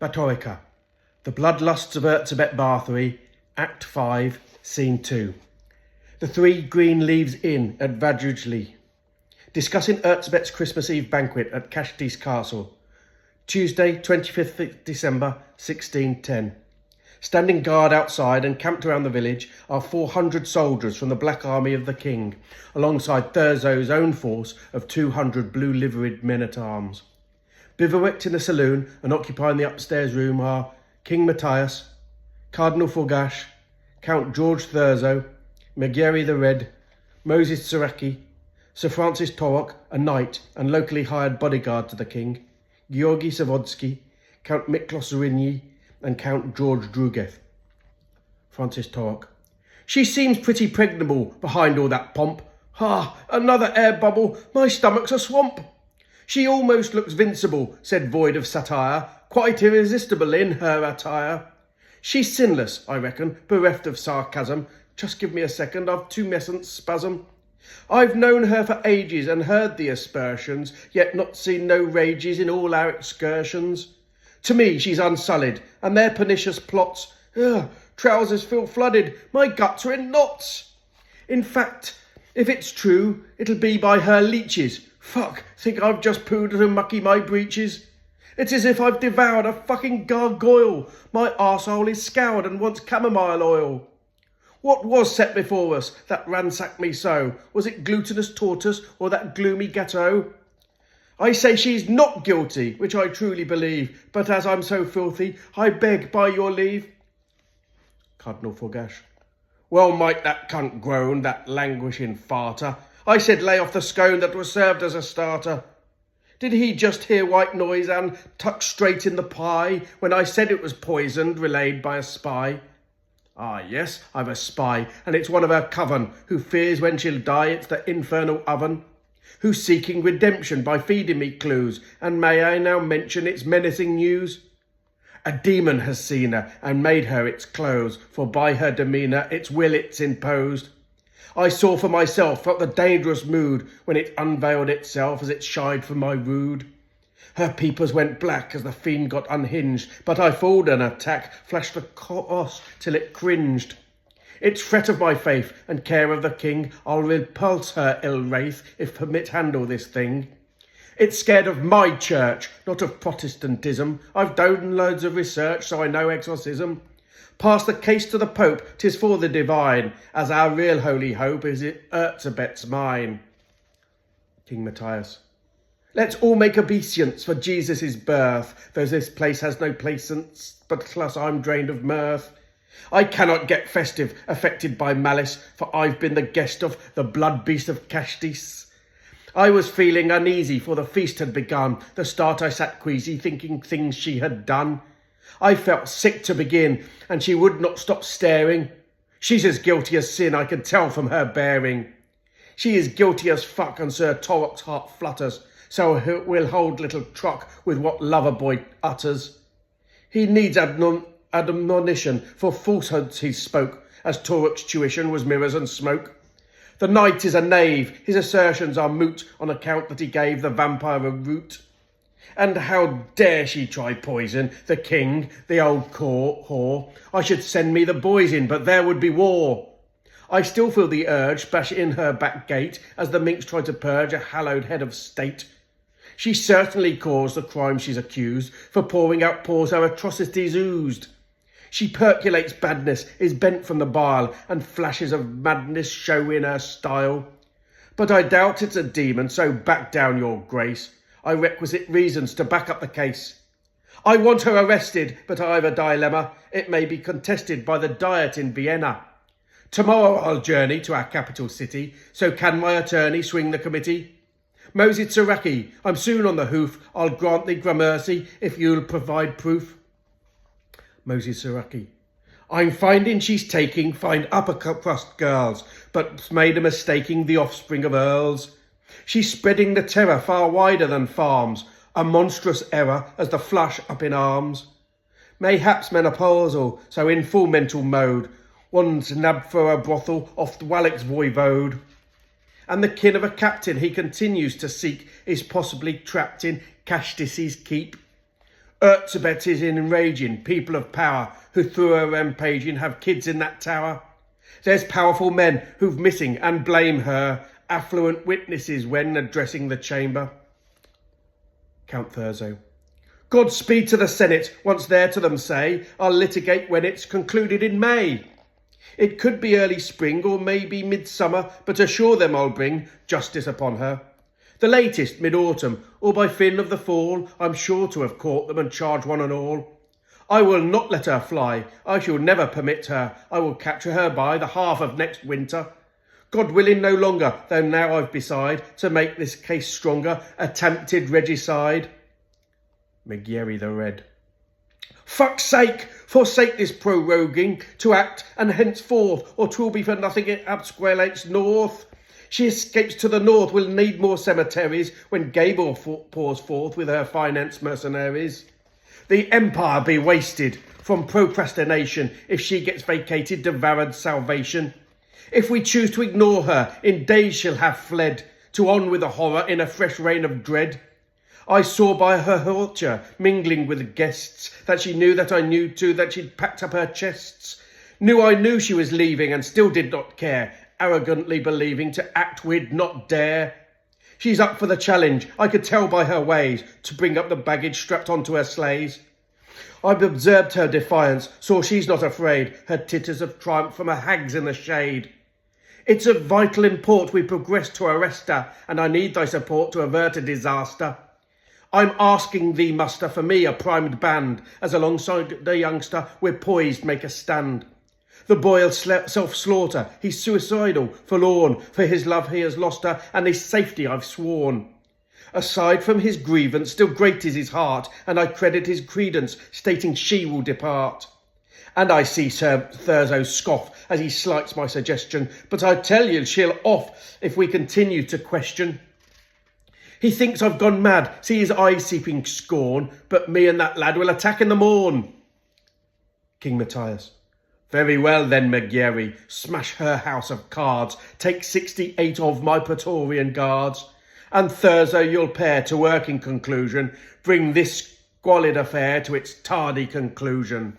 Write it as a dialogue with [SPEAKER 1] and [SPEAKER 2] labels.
[SPEAKER 1] BÁTORIČKA, The Bloodlusts of ERZSÉBET Bathory, Act 5, Scene 2. The Three Green Leaves Inn at BÁTORIČKA. Discussing ERZSÉBET's Christmas Eve banquet at Countess Castle. Tuesday, 25th December, 1610. Standing guard outside and camped around the village are 400 soldiers from the Black Army of the King, alongside Thurzo's own force of 200 blue-liveried men-at-arms. Bivouacked in the saloon and occupying the upstairs room are King Matthias, Cardinal Forgash, Count George Thurzo, Megeri the Red, Moses Saraki, Sir Francis Torok, a knight and locally hired bodyguard to the king, Georgi Savodsky, Count Miklos Rinyi, and Count George Drugeth. Francis Torok. She seems pretty pregnable behind all that pomp. Another air bubble. My stomach's a swamp. She almost looks vincible, said void of satire, quite irresistible in her attire. She's sinless, I reckon, bereft of sarcasm. Just give me a second, I've tumescent spasm. I've known her for ages and heard the aspersions, yet not seen no rages in all our excursions. To me she's unsullied, and their pernicious plots, trousers feel flooded, my guts are in knots. In fact, if it's true, it'll be by her leeches. Fuck, think I've just pooed to mucky my breeches. It's as if I've devoured a fucking gargoyle. My arsehole is scoured and wants chamomile oil. What was set before us that ransacked me so? Was it glutinous tortoise or that gloomy gâteau? I say she's not guilty, which I truly believe, but as I'm so filthy, I beg by your leave. Cardinal Forgash. Well might that cunt groan, that languishing farter. I said lay off the scone that was served as a starter. Did he just hear white noise and tuck straight in the pie when I said it was poisoned, relayed by a spy? Ah, yes, I've a spy, and it's one of her coven, who fears when she'll die it's the infernal oven, who's seeking redemption by feeding me clues, and may I now mention its menacing news? A demon has seen her, and made her its clothes, for by her demeanour its will it's imposed. I saw for myself, felt the dangerous mood, when it unveiled itself as it shied from my rood. Her peepers went black as the fiend got unhinged, but I fooled an attack, flashed the cross till it cringed. Its fret of my faith and care of the king, I'll repulse her ill wraith, if permit handle this thing. It's scared of my church, not of Protestantism. I've done loads of research, so I know exorcism. Pass the case to the Pope, 'tis for the divine, as our real holy hope is ERZSÉBET's mine. King Matthias. Let's all make obeisance for Jesus' birth, though this place has no placence, but plus I'm drained of mirth. I cannot get festive, affected by malice, for I've been the guest of the blood beast of Countess. I was feeling uneasy, for the feast had begun. The start I sat queasy, thinking things she had done. I felt sick to begin, and she would not stop staring. She's as guilty as sin, I can tell from her bearing. She is guilty as fuck, and Sir Torok's heart flutters, so we'll hold little truck with what lover boy utters. He needs admonition, for falsehoods he spoke, as Torok's tuition was mirrors and smoke. The knight is a knave, his assertions are moot, on account that he gave the vampire a root. And how dare she try poison the king, the old whore? I should send me the boys in, but there would be war. I still feel the urge bash in her back gate as the minx tried to purge a hallowed head of state. She certainly caused the crime she's accused, for pouring out pores her atrocities oozed. She percolates badness, is bent from the bile, and flashes of madness show in her style. But I doubt it's a demon, so back down, your grace. I requisite reasons to back up the case. I want her arrested, but I've a dilemma. It may be contested by the Diet in Vienna. Tomorrow I'll journey to our capital city, so can my attorney swing the committee? Moses Saraki, I'm soon on the hoof. I'll grant thee gramercy if you'll provide proof. Moses Saraki. I'm finding she's taking fine upper crust girls, but's made a mistaking the offspring of earls. She's spreading the terror far wider than farms, a monstrous error as the flush up in arms. Mayhaps menopausal, so in full mental mode, one's nabbed for a brothel off Wallach's voivode. And the kin of a captain he continues to seek is possibly trapped in Countess's keep. ERZSÉBET is enraging people of power who through her rampaging have kids in that tower. There's powerful men who've missing and blame her, affluent witnesses when addressing the chamber. Count Thurzo. Godspeed to the Senate, once there to them say, I'll litigate when it's concluded in May. It could be early spring or maybe midsummer, but assure them I'll bring justice upon her. The latest mid-autumn, or by fin of the fall, I'm sure to have caught them and charge one and all. I will not let her fly, I shall never permit her, I will capture her by the half of next winter. God willing no longer, though now I've beside, to make this case stronger, attempted regicide. McGarry the Red. Fuck's sake, forsake this proroguing to act, and henceforth, or 'twill be for nothing it absqualates north. She escapes to the north, will need more cemeteries, when Gable pours forth with her finance mercenaries. The empire be wasted from procrastination, if she gets vacated, devoured salvation. If we choose to ignore her, in days she'll have fled, to on with the horror in a fresh reign of dread. I saw by her hauteur, mingling with guests, that she knew that I knew too, that she'd packed up her chests. Knew I knew she was leaving, and still did not care, arrogantly believing to act we'd not dare. She's up for the challenge, I could tell by her ways, to bring up the baggage strapped onto her sleighs. I've observed her defiance, saw she's not afraid, her titters of triumph from her hags in the shade. It's of vital import we progress to arrest her, and I need thy support to avert a disaster. I'm asking thee, muster, for me a primed band, as alongside the youngster we're poised make a stand. The boy'll self-slaughter, he's suicidal, forlorn, for his love he has lost her, and his safety I've sworn. Aside from his grievance, still great is his heart, and I credit his credence, stating she will depart. And I see Sir Thurzo scoff as he slights my suggestion, but I tell you she'll off if we continue to question. He thinks I've gone mad, see his eyes seeping scorn, but me and that lad will attack in the morn. King Matthias. Very well then, McGarry, smash her house of cards, take 68 of my Praetorian guards, and Thurzo you'll pair to work in conclusion, bring this squalid affair to its tardy conclusion.